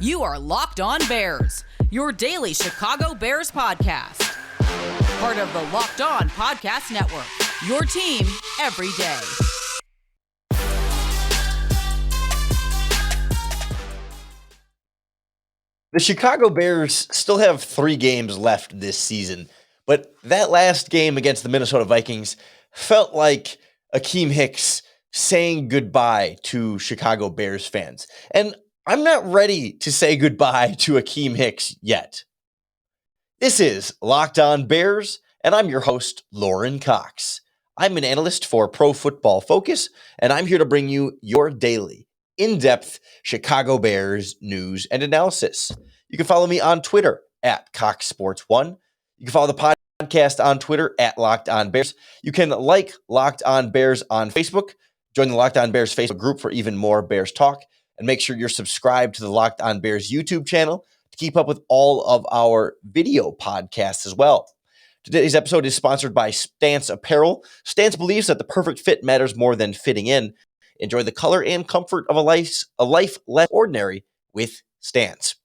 You are Locked On Bears, your daily Chicago Bears podcast. Part of the Locked On Podcast Network, your team every day. The Chicago Bears still have 3 games left this season, but that last game against the Minnesota Vikings felt like Akiem Hicks saying goodbye to Chicago Bears fans. And I'm not ready to say goodbye to Akiem Hicks yet. This is Locked On Bears, and I'm your host, Lorin Cox. I'm an analyst for Pro Football Focus, and I'm here to bring you your daily, in-depth Chicago Bears news and analysis. You can follow me on Twitter at CoxSports1. You can follow the podcast on Twitter at Locked On Bears. You can like Locked On Bears on Facebook. Join the Locked On Bears Facebook group for even more Bears talk. And make sure you're subscribed to the Locked On Bears YouTube channel to keep up with all of our video podcasts as well. Today's episode is sponsored by Stance Apparel. Stance believes that the perfect fit matters more than fitting in. Enjoy the color and comfort of a life less ordinary with Stance.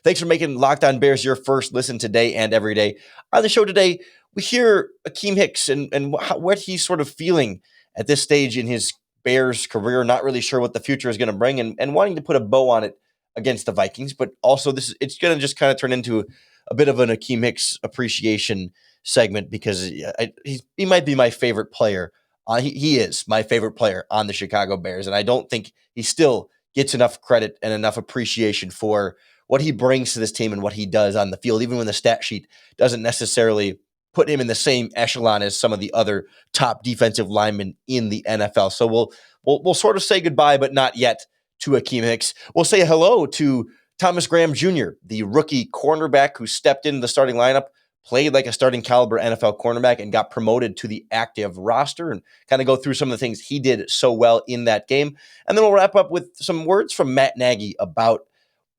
Thanks for making Locked On Bears your first listen today and every day. On the show today, we hear Akiem Hicks and what he's sort of feeling at this stage in his Bears career, not really sure what the future is going to bring and wanting to put a bow on it against the Vikings. But also it's going to just kind of turn into a bit of an Akiem Hicks appreciation segment because he might be my favorite player. He is my favorite player on the Chicago Bears. And I don't think he still gets enough credit and enough appreciation for what he brings to this team and what he does on the field, even when the stat sheet doesn't necessarily put him in the same echelon as some of the other top defensive linemen in the NFL. So we'll sort of say goodbye, but not yet, to Akiem Hicks. We'll say hello to Thomas Graham Jr., the rookie cornerback who stepped into the starting lineup, played like a starting caliber NFL cornerback, and got promoted to the active roster, and kind of go through some of the things he did so well in that game. And then we'll wrap up with some words from Matt Nagy about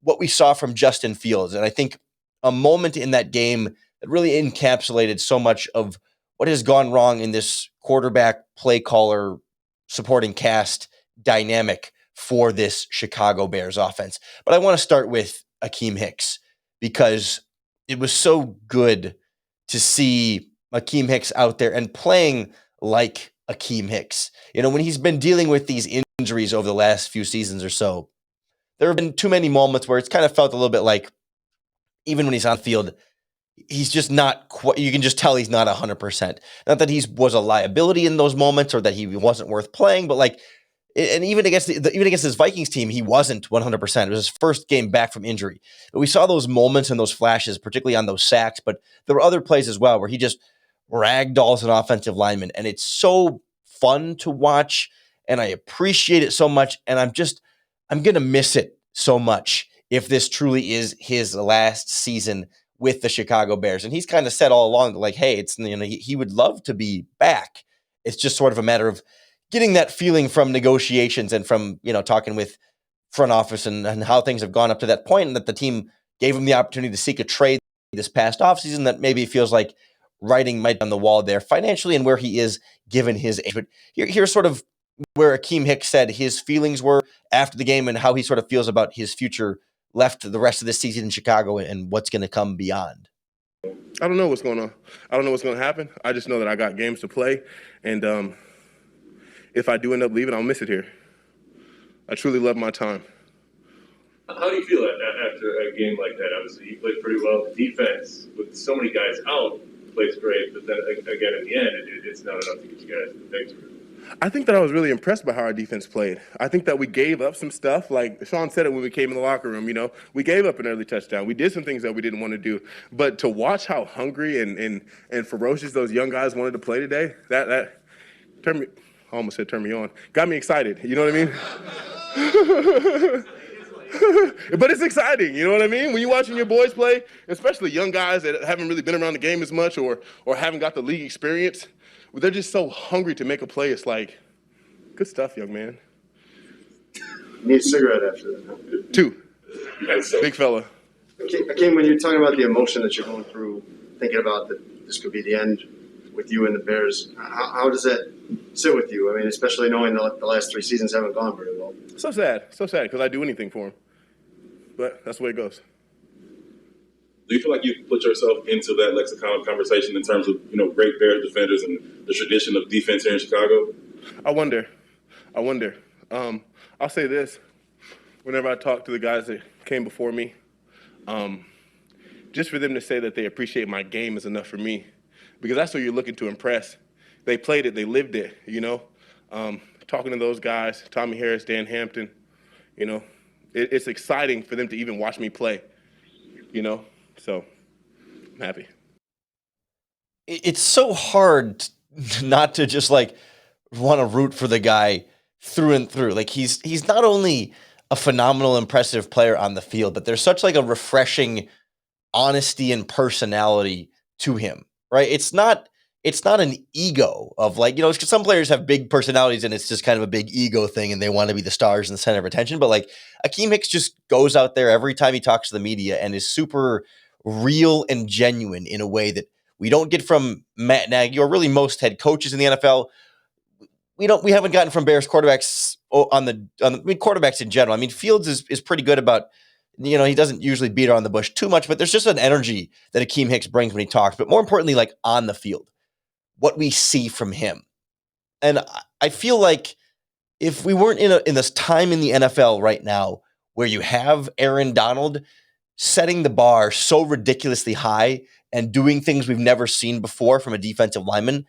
what we saw from Justin Fields. And I think a moment in that game that really encapsulated so much of what has gone wrong in this quarterback, play caller, supporting cast dynamic for this Chicago Bears offense. But I want to start with Akiem Hicks because it was so good to see Akiem Hicks out there and playing like Akiem Hicks. You know, when he's been dealing with these injuries over the last few seasons or so, there have been too many moments where it's kind of felt a little bit like, even when he's on the field, he's just not quite, you can just tell he's not 100%. Not that he was a liability in those moments or that he wasn't worth playing, but like, and even against even against his Vikings team, he wasn't 100%. It was his first game back from injury. But we saw those moments and those flashes, particularly on those sacks, but there were other plays as well where he just ragdolls an offensive lineman, and it's so fun to watch, and I appreciate it so much, and I'm going to miss it so much if this truly is his last season with the Chicago Bears. And he's kind of said all along, like, hey, it's, you know, he would love to be back. It's just sort of a matter of getting that feeling from negotiations and from, you know, talking with front office and how things have gone up to that point, and that the team gave him the opportunity to seek a trade this past offseason that maybe feels like writing might be on the wall there financially and where he is given his age. But here's sort of where Akiem Hicks said his feelings were after the game and how he sort of feels about his future left the rest of this season in Chicago and what's going to come beyond. I don't know what's going on. I don't know what's going to happen. I just know that I got games to play, and if I do end up leaving, I'll miss it here. I truly love my time. How do you feel after a game like that? Obviously, you played pretty well. The defense, with so many guys out, plays great, but then again, in the end, it's not enough to get you guys to the victory. I think that I was really impressed by how our defense played. I think that we gave up some stuff. Like Sean said it when we came in the locker room, you know, we gave up an early touchdown. We did some things that we didn't want to do. But to watch how hungry and ferocious those young guys wanted to play today, that turned me, I almost said turn me on, got me excited. You know what I mean? But it's exciting, you know what I mean? When you're watching your boys play, especially young guys that haven't really been around the game as much or haven't got the league experience, they're just so hungry to make a play. It's like, good stuff, young man. Need a cigarette after that. 2. Big fella. Akiem, when you're talking about the emotion that you're going through, thinking about that this could be the end with you and the Bears, how does that sit with you? I mean, especially knowing the last 3 seasons haven't gone very well. So sad, because I'd do anything for him. but that's the way it goes. Do you feel like you put yourself into that lexicon conversation in terms of, great Bears defenders and the tradition of defense here in Chicago? I wonder. I'll say this. Whenever I talk to the guys that came before me, just for them to say that they appreciate my game is enough for me, because that's what you're looking to impress. They played it, they lived it, Talking to those guys, Tommy Harris, Dan Hampton, it's exciting for them to even watch me play, So I'm happy. It's so hard not to just want to root for the guy through and through. He's not only a phenomenal, impressive player on the field, but there's such a refreshing honesty and personality to him, right? It's not an ego of because some players have big personalities and it's just kind of a big ego thing and they want to be the stars and the center of attention. But Akiem Hicks just goes out there every time he talks to the media and is super real and genuine in a way that we don't get from Matt Nagy or really most head coaches in the NFL. We haven't gotten from Bears quarterbacks quarterbacks in general. I mean, Fields is pretty good about, he doesn't usually beat around the bush too much, but there's just an energy that Akiem Hicks brings when he talks, but more importantly, on the field, what we see from him. And I feel like if we weren't in this time in the NFL right now where you have Aaron Donald setting the bar so ridiculously high and doing things we've never seen before from a defensive lineman,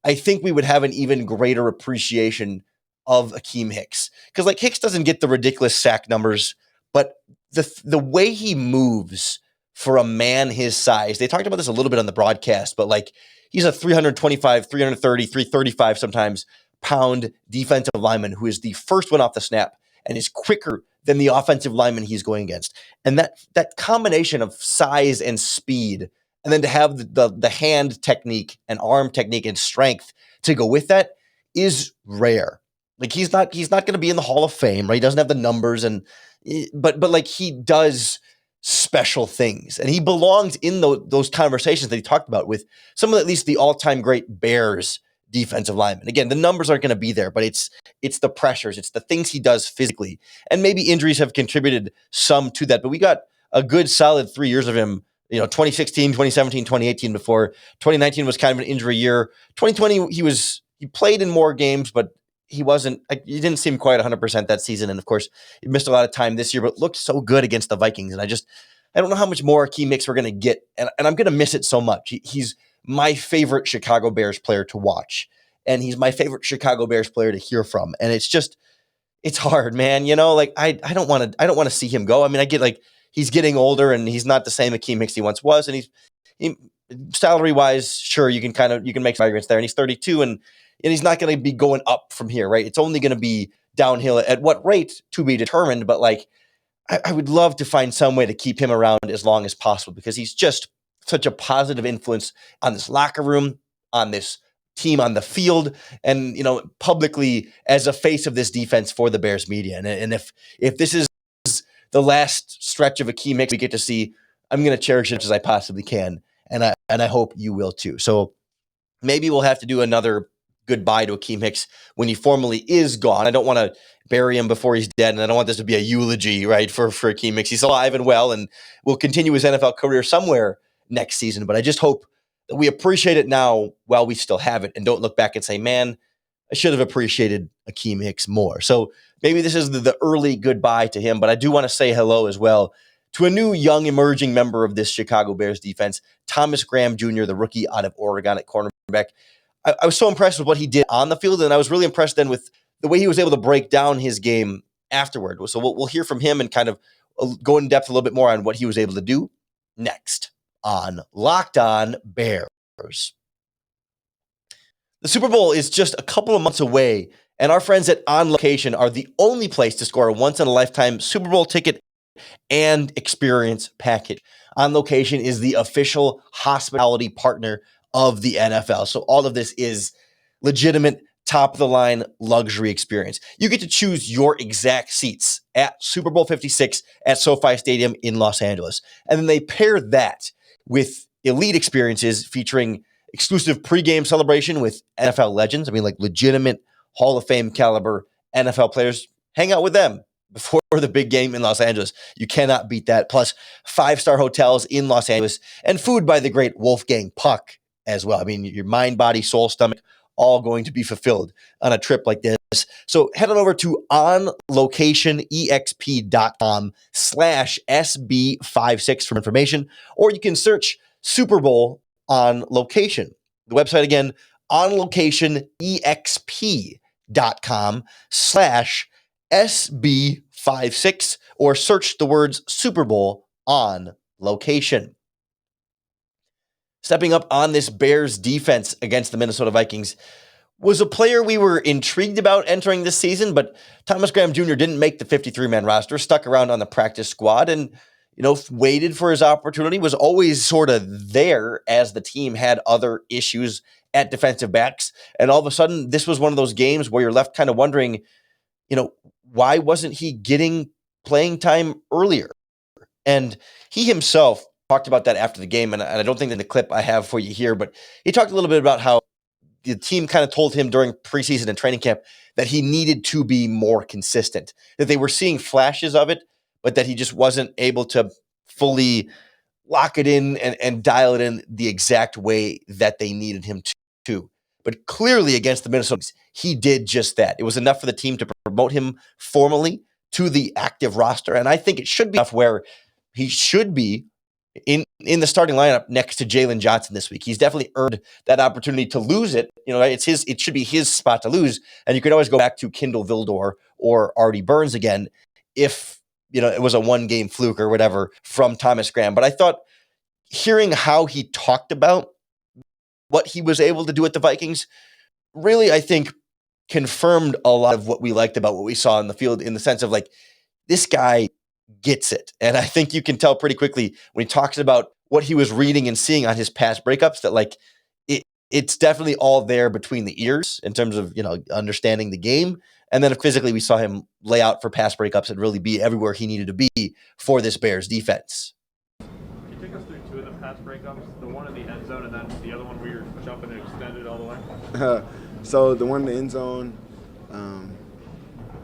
I think we would have an even greater appreciation of Akiem Hicks. Because Hicks doesn't get the ridiculous sack numbers, but the way he moves for a man his size, they talked about this a little bit on the broadcast, but he's a 325, 330, 335 sometimes pound defensive lineman who is the first one off the snap and is quicker than the offensive lineman he's going against. And that combination of size and speed, and then to have the hand technique and arm technique and strength to go with that is rare. He's not going to be in the Hall of Fame, right? He doesn't have the numbers but he does special things, and he belongs in those conversations that he talked about with some of at least the all-time great Bears defensive linemen. Again, the numbers aren't going to be there, but it's the pressures, it's the things he does physically, and maybe injuries have contributed some to that. But we got a good solid 3 years of him. 2016, 2017, 2018 before 2019 was kind of an injury year. 2020 he played in more games, but he didn't seem quite 100% that season. And of course, he missed a lot of time this year, but looked so good against the Vikings. And I don't know how much more Akiem Hicks we're going to get. And I'm going to miss it so much. He's my favorite Chicago Bears player to watch. And he's my favorite Chicago Bears player to hear from. And it's hard, man. I don't want to see him go. I mean, I get he's getting older and he's not the same Akiem Hicks he once was. And he salary wise, sure, you can make some arguments there. And he's 32 and he's not going to be going up from here, right? It's only going to be downhill. At what rate to be determined, but I would love to find some way to keep him around as long as possible because he's just such a positive influence on this locker room, on this team, on the field, and publicly as a face of this defense for the Bears media. And if this is the last stretch of Akiem Hicks we get to see, I'm going to cherish it as I possibly can, and I hope you will too. So maybe we'll have to do another goodbye to Akiem Hicks when he formally is gone. I don't want to bury him before he's dead, and I don't want this to be a eulogy, right, for Akiem Hicks. He's alive and well and will continue his NFL career somewhere next season, but I just hope that we appreciate it now while we still have it and don't look back and say, man, I should have appreciated Akiem Hicks more. So maybe this is the early goodbye to him, but I do want to say hello as well to a new young emerging member of this Chicago Bears defense, Thomas Graham Jr., the rookie out of Oregon at cornerback. I was so impressed with what he did on the field, and I was really impressed then with the way he was able to break down his game afterward. So we'll hear from him and kind of go in depth a little bit more on what he was able to do next on Locked On Bears. The Super Bowl is just a couple of months away, and our friends at On Location are the only place to score a once-in-a-lifetime Super Bowl ticket and experience package. On Location is the official hospitality partner of the NFL. So all of this is legitimate, top-of-the-line luxury experience. You get to choose your exact seats at Super Bowl 56 at SoFi Stadium in Los Angeles. And then they pair that with elite experiences featuring exclusive pregame celebration with NFL legends. I mean, legitimate Hall of Fame caliber NFL players. Hang out with them. before the big game in Los Angeles. You cannot beat that. Plus 5-star hotels in Los Angeles and food by the great Wolfgang Puck as well. I mean, your mind, body, soul, stomach, all going to be fulfilled on a trip like this. So head on over to onlocationexp.com/SB56 for information, or you can search Super Bowl on location. The website again, onlocationexp.com/SB56, or search the words Super Bowl on location. Stepping up on this Bears defense against the Minnesota Vikings was a player we were intrigued about entering this season, but Thomas Graham Jr. didn't make the 53-man roster, stuck around on the practice squad, and waited for his opportunity, was always sort of there as the team had other issues at defensive backs. And all of a sudden, this was one of those games where you're left kind of wondering, why wasn't he getting playing time earlier? And he himself talked about that after the game, and I don't think that the clip I have for you here, but he talked a little bit about how the team kind of told him during preseason and training camp that he needed to be more consistent, that they were seeing flashes of it, but that he just wasn't able to fully lock it in and dial it in the exact way that they needed him to. But clearly against the Minnesota, he did just that. It was enough for the team to promote him formally to the active roster, and I think it should be enough where he should be in the starting lineup next to Jalen Johnson this week. He's definitely earned that opportunity to lose it. It should be his spot to lose. And you could always go back to Kindle Vildor or Artie Burns again if, it was a one-game fluke or whatever from Thomas Graham. But I thought hearing how he talked about what he was able to do at the Vikings really, I think, confirmed a lot of what we liked about what we saw in the field, in the sense of this guy gets it. And I think you can tell pretty quickly when he talks about what he was reading and seeing on his past breakups that it's definitely all there between the ears in terms of, understanding the game. And then physically we saw him lay out for pass breakups and really be everywhere he needed to be for this Bears defense. Can you take us through two of the pass breakups? The one in the end zone and then the other one where you're jumping and extended all the way? So the one in the end zone,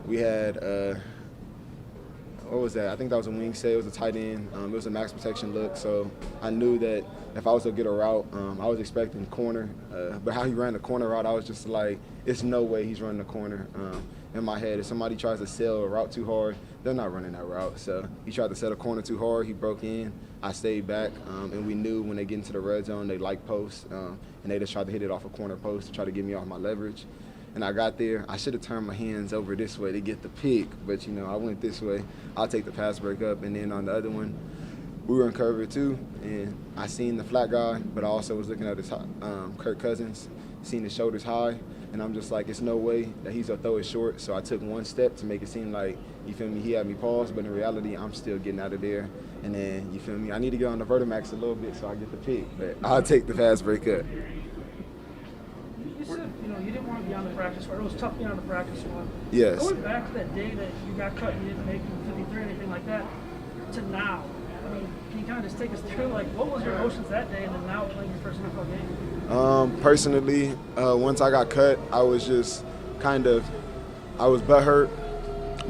we had what was that? I think that was a wing set. It was a tight end. It was a max protection look. So I knew that if I was to get a route, I was expecting corner. But how he ran the corner route, I was just like, it's no way he's running the corner. In my head, if somebody tries to sell a route too hard, they're not running that route. So he tried to set a corner too hard. He broke in. I stayed back. And we knew when they get into the red zone, they like posts. And they just tried to hit it off a corner post to try to get me off my leverage. And I got there. I should have turned my hands over this way to get the pick, but I went this way. I'll take the pass break up, and then on the other one, we were in cover too, and I seen the flat guy, but I also was looking at his Kirk Cousins, seen his shoulders high, and I'm just like, it's no way that he's gonna throw it short. So I took one step to make it seem like, you feel me, he had me paused, but in reality, I'm still getting out of there. And then, you feel me, I need to get on the Vertimax a little bit so I get the pick, but I'll take the pass break up. You said, you didn't want to be on the practice squad. It was tough being on the practice squad. Yes. Going back to that day that you got cut and you didn't make the 53 or anything like that, to now, can you kind of just take us through, what was your emotions that day and then now playing your first NFL game? Personally, once I got cut, I was just I was butthurt,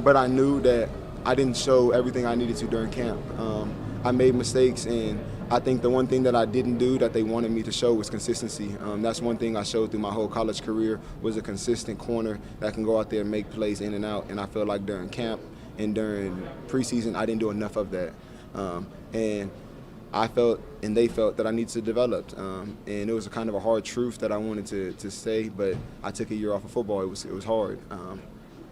but I knew that I didn't show everything I needed to during camp. I made mistakes, and I think the one thing that I didn't do that they wanted me to show was consistency. That's one thing I showed through my whole college career, was a consistent corner that can go out there and make plays in and out. And I feel like during camp and during preseason, I didn't do enough of that. And I felt and they felt that I needed to develop. And it was a kind of a hard truth that I wanted to say, but I took a year off of football. It was hard.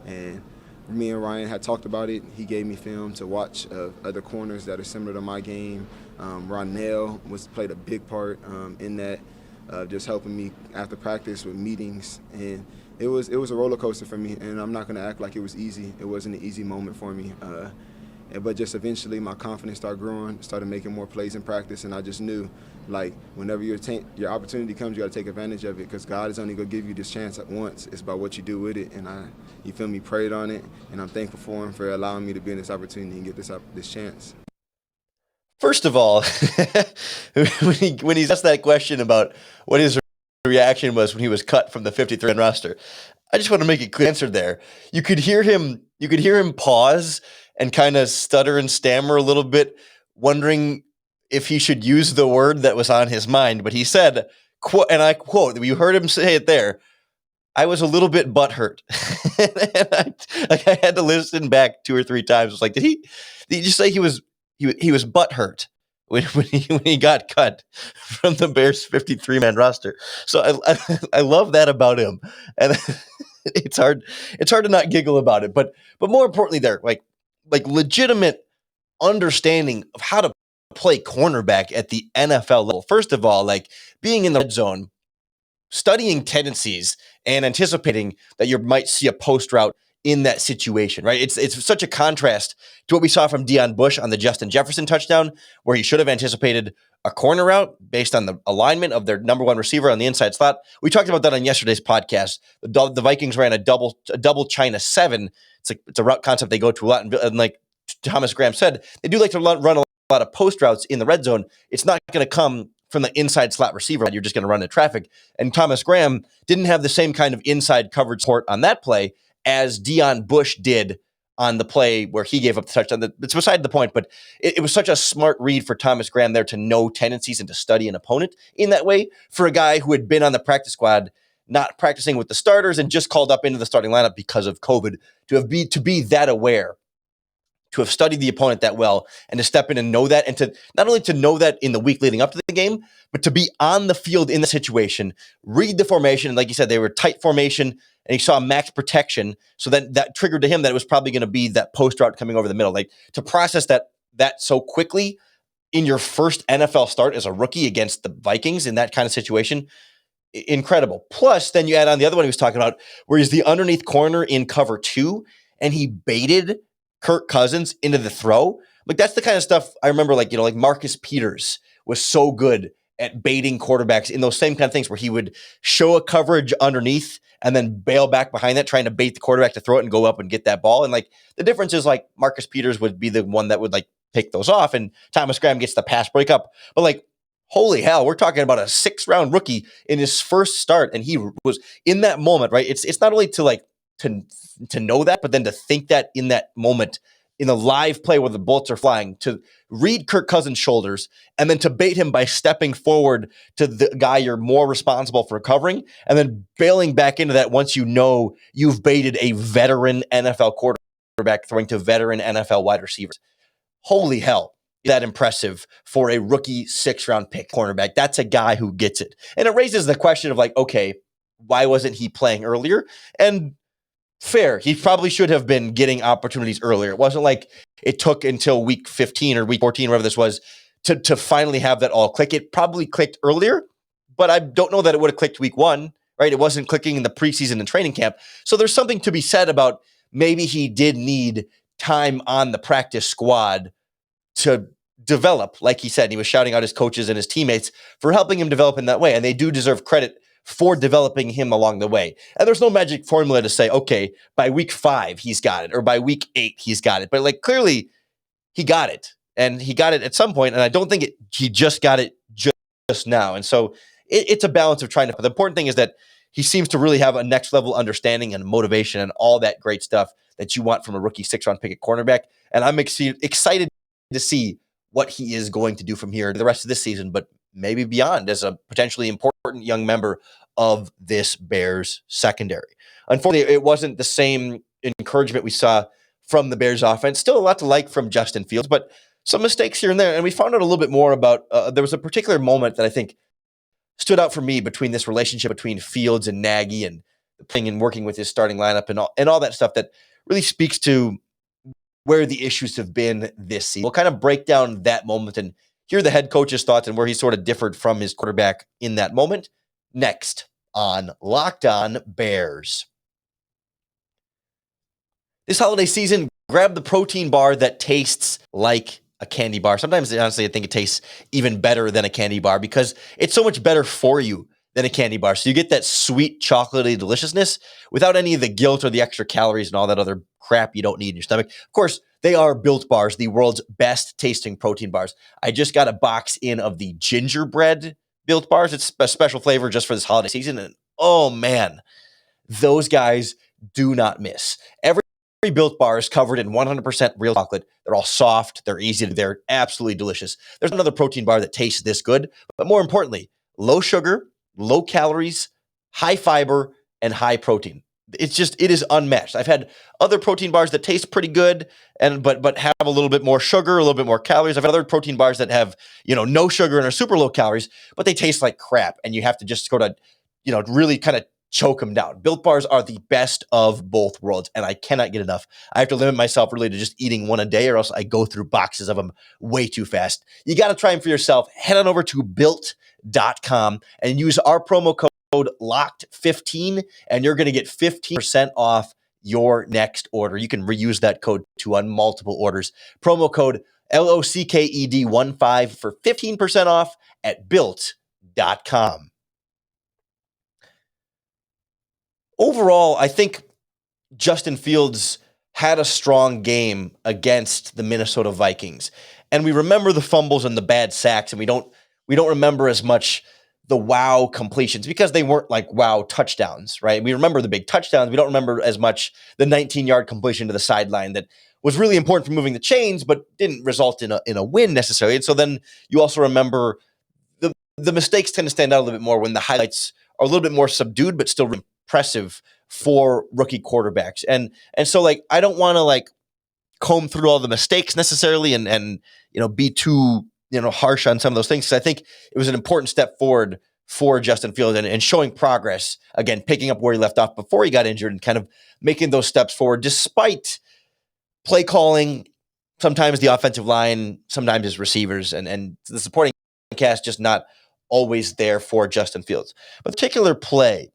And me and Ryan had talked about it. He gave me film to watch of other corners that are similar to my game. Ronell played a big part in that, just helping me after practice with meetings. And it was a roller coaster for me, and I'm not going to act like it was easy. It wasn't an easy moment for me. But just eventually my confidence started growing, started making more plays in practice, and I just knew, whenever your opportunity comes, you got to take advantage of it, because God is only going to give you this chance at once. It's about what you do with it, and you feel me, prayed on it, and I'm thankful for him for allowing me to be in this opportunity and get this chance. First of all, when he's asked that question about what his reaction was when he was cut from the 53-man roster, I just want to make it clear answer there. You could hear him You could hear him pause and kind of stutter and stammer a little bit, wondering if he should use the word that was on his mind. But he said, and I quote, you heard him say it there, I was a little bit butthurt. And I had to listen back 2 or 3 times. I was like, did he just say he was butthurt when he got cut from the Bears 53-man roster? So I love that about him. And it's hard to not giggle about it. But more importantly there, like legitimate understanding of how to play cornerback at the NFL level. First of all, like being in the red zone, studying tendencies and anticipating that you might see a post route in that situation, right? It's such a contrast to what we saw from Deion Bush on the Justin Jefferson touchdown, where he should have anticipated a corner route based on the alignment of their number one receiver on the inside slot. We talked about that on yesterday's podcast. The Vikings ran a double China 7. It's a route concept they go to a lot, and like Thomas Graham said, they do like to run a lot of post routes in the red zone. It's not going to come from the inside slot receiver. You're just going to run into traffic. And Thomas Graham didn't have the same kind of inside coverage support on that play as Deion Bush did on the play where he gave up the touchdown. It's beside the point, but it was such a smart read for Thomas Graham there to know tendencies and to study an opponent in that way for a guy who had been on the practice squad, not practicing with the starters and just called up into the starting lineup because of COVID, to be that aware, to have studied the opponent that well, and to step in and know that, and to not only to know that in the week leading up to the game, but to be on the field in the situation, read the formation. And like you said, they were tight formation, and he saw max protection. So then that triggered to him that it was probably going to be that post route coming over the middle. Like to process that so quickly in your first NFL start as a rookie against the Vikings in that kind of situation, incredible. Plus, then you add on the other one he was talking about, where he's the underneath corner in cover 2, and he baited Kirk Cousins into the throw. Like that's the kind of stuff I remember, like Marcus Peters was so good at baiting quarterbacks in those same kind of things where he would show a coverage underneath and then bail back behind that, trying to bait the quarterback to throw it and go up and get that ball. And like the difference is like Marcus Peters would be the one that would like take those off, and Thomas Graham gets the pass breakup. But like, holy hell, we're talking about a 6th-round rookie in his first start, and he was in that moment, right? It's not only to like to know that, but then to think that in that moment, in a live play where the bullets are flying, to read Kirk Cousins' shoulders and then to bait him by stepping forward to the guy you're more responsible for covering, and then bailing back into that once you know you've baited a veteran NFL quarterback throwing to veteran NFL wide receivers. Holy hell, that impressive for a rookie 6th-round pick cornerback. That's a guy who gets it. And it raises the question of like, okay, why wasn't he playing earlier? And fair, he probably should have been getting opportunities earlier. It wasn't like it took until week 15 or week 14, whatever this was, to finally have that all click. It probably clicked earlier, but I don't know that it would have clicked week 1, right? It wasn't clicking in the preseason and training camp. So there's something to be said about maybe he did need time on the practice squad to develop. Like he said, he was shouting out his coaches and his teammates for helping him develop in that way. And they do deserve credit for developing him along the way. And there's no magic formula to say, okay, by week 5, he's got it, or by week 8, he's got it. But like clearly he got it, and he got it at some point. And I don't think he just got it just now. And so it's a balance of trying to, the important thing is that he seems to really have a next level understanding and motivation and all that great stuff that you want from a rookie 6th-round pick at cornerback. And I'm excited to see what he is going to do from here the rest of this season, but maybe beyond, as a potentially important young member of this Bears secondary. Unfortunately, it wasn't the same encouragement we saw from the Bears offense. Still a lot to like from Justin Fields, but some mistakes here and there. And we found out a little bit more about, there was a particular moment that I think stood out for me between this relationship between Fields and Nagy, and playing and working with his starting lineup and all that stuff that really speaks to where the issues have been this season. We'll kind of break down that moment and hear the head coach's thoughts and where he sort of differed from his quarterback in that moment next on Locked On Bears. This holiday season, grab the protein bar that tastes like a candy bar. Sometimes, honestly, I think it tastes even better than a candy bar because it's so much better for you than a candy bar. So you get that sweet, chocolatey deliciousness without any of the guilt or the extra calories and all that other crap you don't need in your stomach. Of course, they are Built Bars, the world's best tasting protein bars. I just got a box in of the gingerbread Built Bars. It's a special flavor just for this holiday season. And oh man, those guys do not miss. Every Built bars covered in 100% real chocolate. They're all soft. They're easy. They're absolutely delicious. There's another protein bar that tastes this good, but more importantly, low sugar, low calories, high fiber, and high protein. It is unmatched. I've had other protein bars that taste pretty good but have a little bit more sugar, a little bit more calories. I've had other protein bars that have, no sugar and are super low calories, but they taste like crap. And you have to just go to, really kind of choke them down. Built bars are the best of both worlds, and I cannot get enough. I have to limit myself really to just eating one a day, or else I go through boxes of them way too fast. You got to try them for yourself. Head on over to built.com and use our promo code LOCKED15, and you're going to get 15% off your next order. You can reuse that code too on multiple orders. Promo code LOCKED15 for 15% off at built.com. Overall, I think Justin Fields had a strong game against the Minnesota Vikings. And we remember the fumbles and the bad sacks, and we don't remember as much the wow completions because they weren't like wow touchdowns, right? We remember the big touchdowns. We don't remember as much the 19-yard completion to the sideline that was really important for moving the chains, but didn't result in a win necessarily. And so then you also remember the mistakes tend to stand out a little bit more when the highlights are a little bit more subdued, but still impressive for rookie quarterbacks. And so I don't want to comb through all the mistakes necessarily and be too harsh on some of those things, because I think it was an important step forward for Justin Fields and showing progress, again, picking up where he left off before he got injured and kind of making those steps forward despite play calling, sometimes the offensive line, sometimes his receivers, and the supporting cast just not always there for Justin Fields. But particular play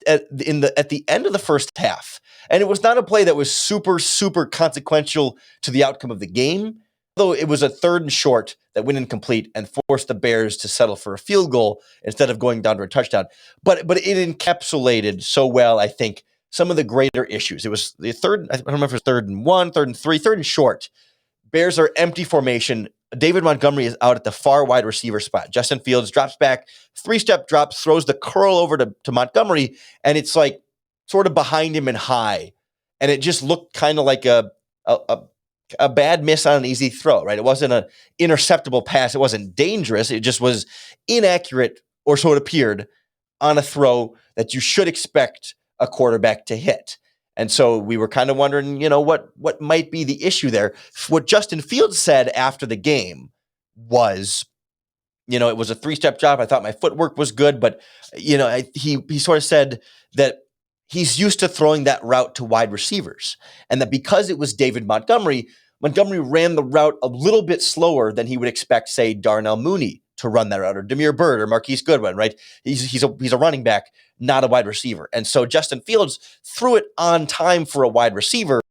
at the end of the first half, and it was not a play that was super, super consequential to the outcome of the game, though it was a 3rd and short that went incomplete and forced the Bears to settle for a field goal instead of going down to a touchdown. But it encapsulated so well, I think, some of the greater issues. It was the third, I don't remember if it was 3rd and 1, 3rd and 3, 3rd and short. Bears are empty formation. David Montgomery is out at the far wide receiver spot. Justin Fields drops back, 3-step drops, throws the curl over to Montgomery, and it's sort of behind him and high. And it just looked kind of like a bad miss on an easy throw, right? It wasn't an interceptable pass. It wasn't dangerous. It just was inaccurate, or so it appeared, on a throw that you should expect a quarterback to hit. And so we were kind of wondering, what might be the issue there. What Justin Fields said after the game was, it was a 3-step drop. I thought my footwork was good, but, he sort of said that he's used to throwing that route to wide receivers, and that because it was David Montgomery ran the route a little bit slower than he would expect, say, Darnell Mooney to run that route, or Damiere Byrd or Marquise Goodwin, right? He's a running back, not a wide receiver. And so Justin Fields threw it on time for a wide receiver,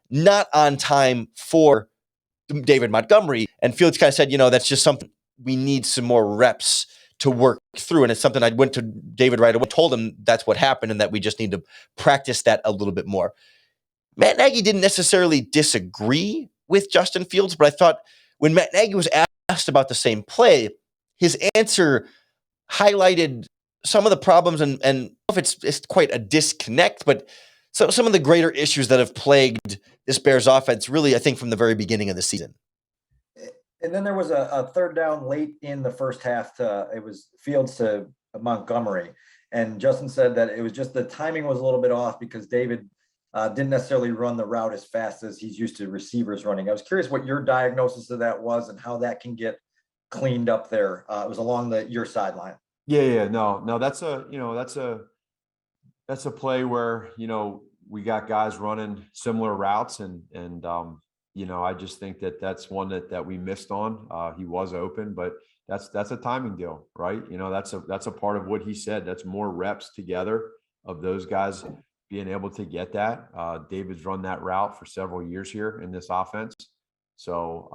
not on time for David Montgomery. And Fields kind of said, that's just something we need some more reps to work through. And it's something I went to David right away, told him that's what happened and that we just need to practice that a little bit more. Matt Nagy didn't necessarily disagree with Justin Fields, but I thought when Matt Nagy was asked about the same play, his answer highlighted some of the problems and if it's quite a disconnect, but some of the greater issues that have plagued this Bears offense, really, I think, from the very beginning of the season. And then there was a 3rd down late in the first half. It was Fields to Montgomery. And Justin said that it was just the timing was a little bit off because David didn't necessarily run the route as fast as he's used to receivers running. I was curious what your diagnosis of that was and how that can get cleaned up there. It was along your sideline. Yeah. No, that's a play where, we got guys running similar routes and I just think that's one that we missed on. He was open, but that's a timing deal, right? That's a part of what he said. That's more reps together of those guys being able to get that. David's run that route for several years here in this offense. So,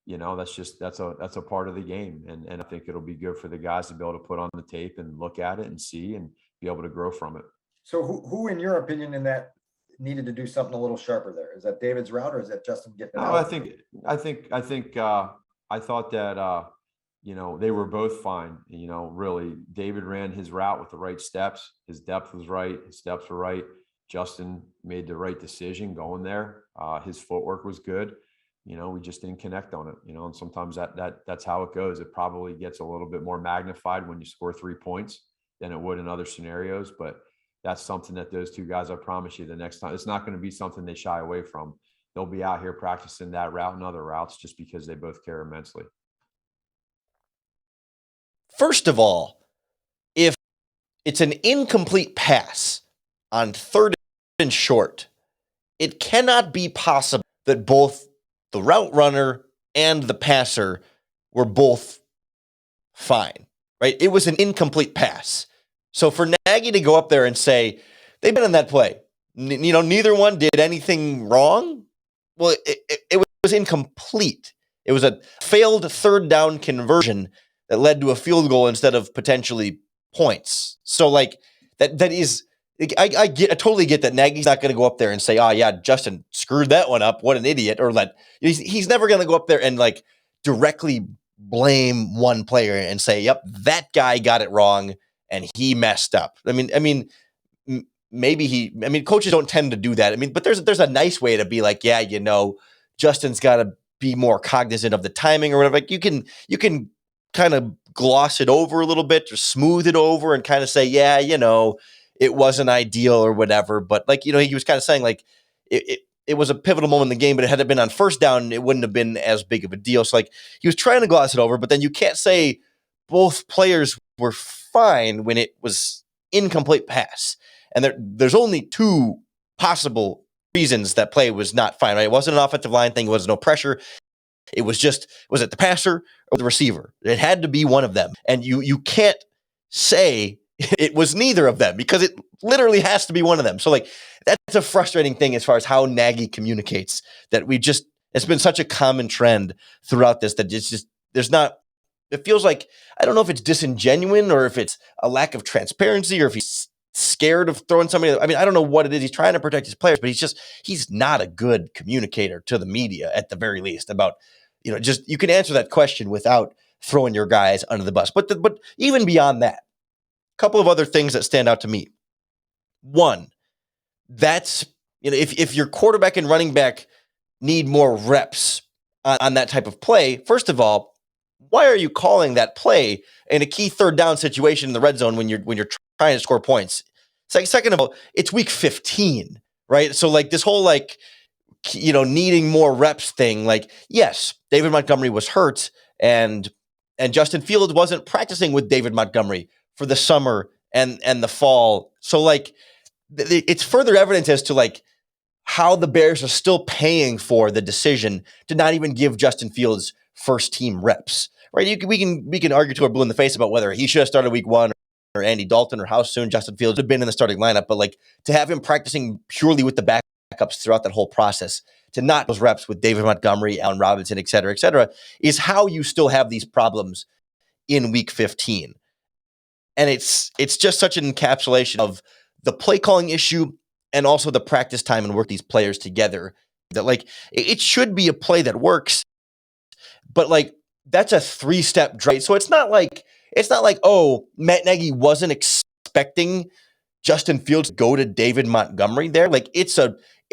that's a part of the game. And I think it'll be good for the guys to be able to put on the tape and look at it and see and be able to grow from it. So who in your opinion in that needed to do something a little sharper there? Is that David's route or is that Justin getting it out? I thought that, they were both fine. Really, David ran his route with the right steps. His depth was right. His steps were right. Justin made the right decision going there. His footwork was good. We just didn't connect on it, and sometimes that's how it goes. It probably gets a little bit more magnified when you score 3 points than it would in other scenarios. But that's something that those two guys, I promise you, the next time, it's not going to be something they shy away from. They'll be out here practicing that route and other routes just because they both care immensely. First of all, if it's an incomplete pass on 3rd and short, it cannot be possible that both the route runner and the passer were both fine, right? It was an incomplete pass. So for Nagy to go up there and say, they've been in that play, neither one did anything wrong. Well, it was incomplete. It was a failed 3rd down conversion that led to a field goal instead of potentially points. So that is, I totally get that Nagy's not going to go up there and say, "Oh yeah, Justin screwed that one up. What an idiot!" Or he's never going to go up there and directly blame one player and say, "Yep, that guy got it wrong and he messed up." Maybe coaches don't tend to do that. But there's a nice way to be like, yeah, Justin's got to be more cognizant of the timing or whatever. You can kind of gloss it over a little bit or smooth it over and kind of say, yeah, it wasn't ideal or whatever. But he was kind of saying it was a pivotal moment in the game, but had it been on 1st down, it wouldn't have been as big of a deal. So he was trying to gloss it over, but then you can't say both players were fine when it was incomplete pass. And there's only 2 possible reasons that play was not fine, right? It wasn't an offensive line thing. It was no pressure. It was it the passer or the receiver? It had to be one of them. And you can't say it was neither of them because it literally has to be one of them. So that's a frustrating thing as far as how Nagy communicates, that it's been such a common trend throughout this that it feels like, I don't know if it's disingenuous or if it's a lack of transparency or if he's scared of throwing somebody. I don't know what it is. He's trying to protect his players, but he's not a good communicator to the media at the very least about, you can answer that question without throwing your guys under the bus. But even beyond that, a couple of other things that stand out to me. One, that's, if your quarterback and running back need more reps on that type of play, first of all, why are you calling that play in a key 3rd down situation in the red zone when you're trying to score points? Second of all, it's week 15, right? So this whole needing more reps thing, yes, David Montgomery was hurt and Justin Fields wasn't practicing with David Montgomery for the summer and the fall. So it's further evidence as to how the Bears are still paying for the decision to not even give Justin Fields 1st team reps, right? We can argue till we're blue in the face about whether he should have started week 1 or Andy Dalton or how soon Justin Fields had been in the starting lineup, but to have him practicing purely with the backups throughout that whole process, to not those reps with David Montgomery, Allen Robinson, et cetera, is how you still have these problems in week 15. And it's just such an encapsulation of the play calling issue and also the practice time and work these players together, that it should be a play that works, but that's a 3-step drive. So it's not like, oh, Matt Nagy wasn't expecting Justin Fields to go to David Montgomery there. It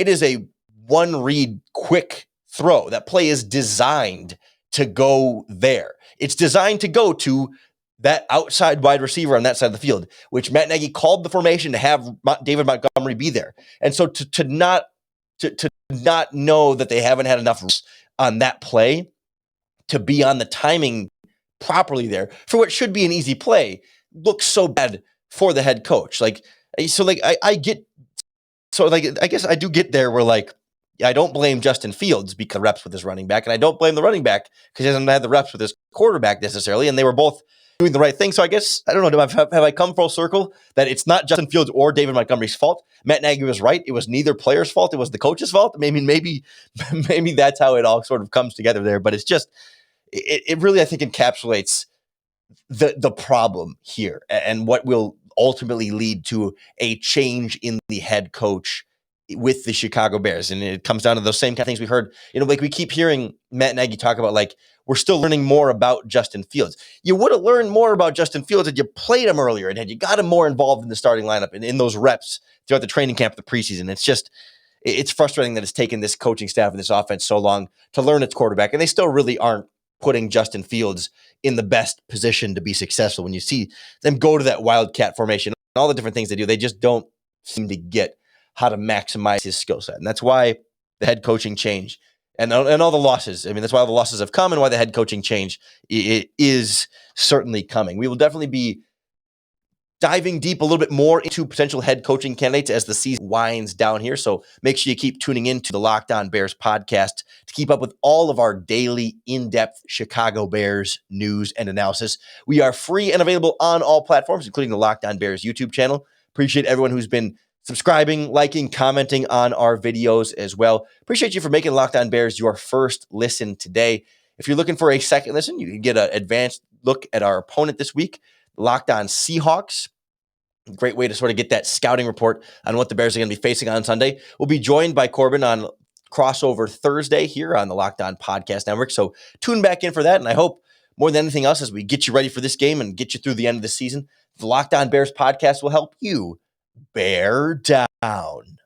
is a 1-read quick throw. That play is designed to go there. It's designed to go to that outside wide receiver on that side of the field, which Matt Nagy called the formation to have David Montgomery be there. And so to not know that they haven't had enough on that play to be on the timing properly there for what should be an easy play looks so bad for the head coach. I guess I do get there where I don't blame Justin Fields because of reps with his running back, and I don't blame the running back because he hasn't had the reps with his quarterback necessarily, and they were both doing the right thing. So I guess, I don't know, have I come full circle that it's not Justin Fields or David Montgomery's fault? Matt Nagy was right. It was neither player's fault. It was the coach's fault. Maybe that's how it all sort of comes together there. But it's just, it really, I think, encapsulates the problem here and what will ultimately lead to a change in the head coach with the Chicago Bears. And it comes down to those same kind of things we heard. Like we keep hearing Matt Nagy talk about, like, we're still learning more about Justin Fields. You would have learned more about Justin Fields had you played him earlier and had you got him more involved in the starting lineup and in those reps throughout the training camp, the preseason. It's frustrating that it's taken this coaching staff and this offense so long to learn its quarterback, and they still really aren't putting Justin Fields in the best position to be successful. When you see them go to that wildcat formation and all the different things they do, they just don't seem to get how to maximize his skill set. And that's why the head coaching change and all the losses. I mean, that's why all the losses have come and why the head coaching change it is certainly coming. We will definitely be diving deep a little bit more into potential head coaching candidates as the season winds down here. So make sure you keep tuning into the Locked On Bears podcast to keep up with all of our daily in-depth Chicago Bears news and analysis. We are free and available on all platforms, including the Locked On Bears YouTube channel. Appreciate everyone who's been subscribing, liking, commenting on our videos as well. Appreciate you for making Locked On Bears your first listen today. If you're looking for a second listen, you can get an advanced look at our opponent this week, Locked On Seahawks. Great way to sort of get that scouting report on what the Bears are going to be facing on Sunday. We'll be joined by Corbin on Crossover Thursday here on the Locked On Podcast Network. So tune back in for that. And I hope more than anything else, as we get you ready for this game and get you through the end of the season, the Locked On Bears podcast will help you bear down.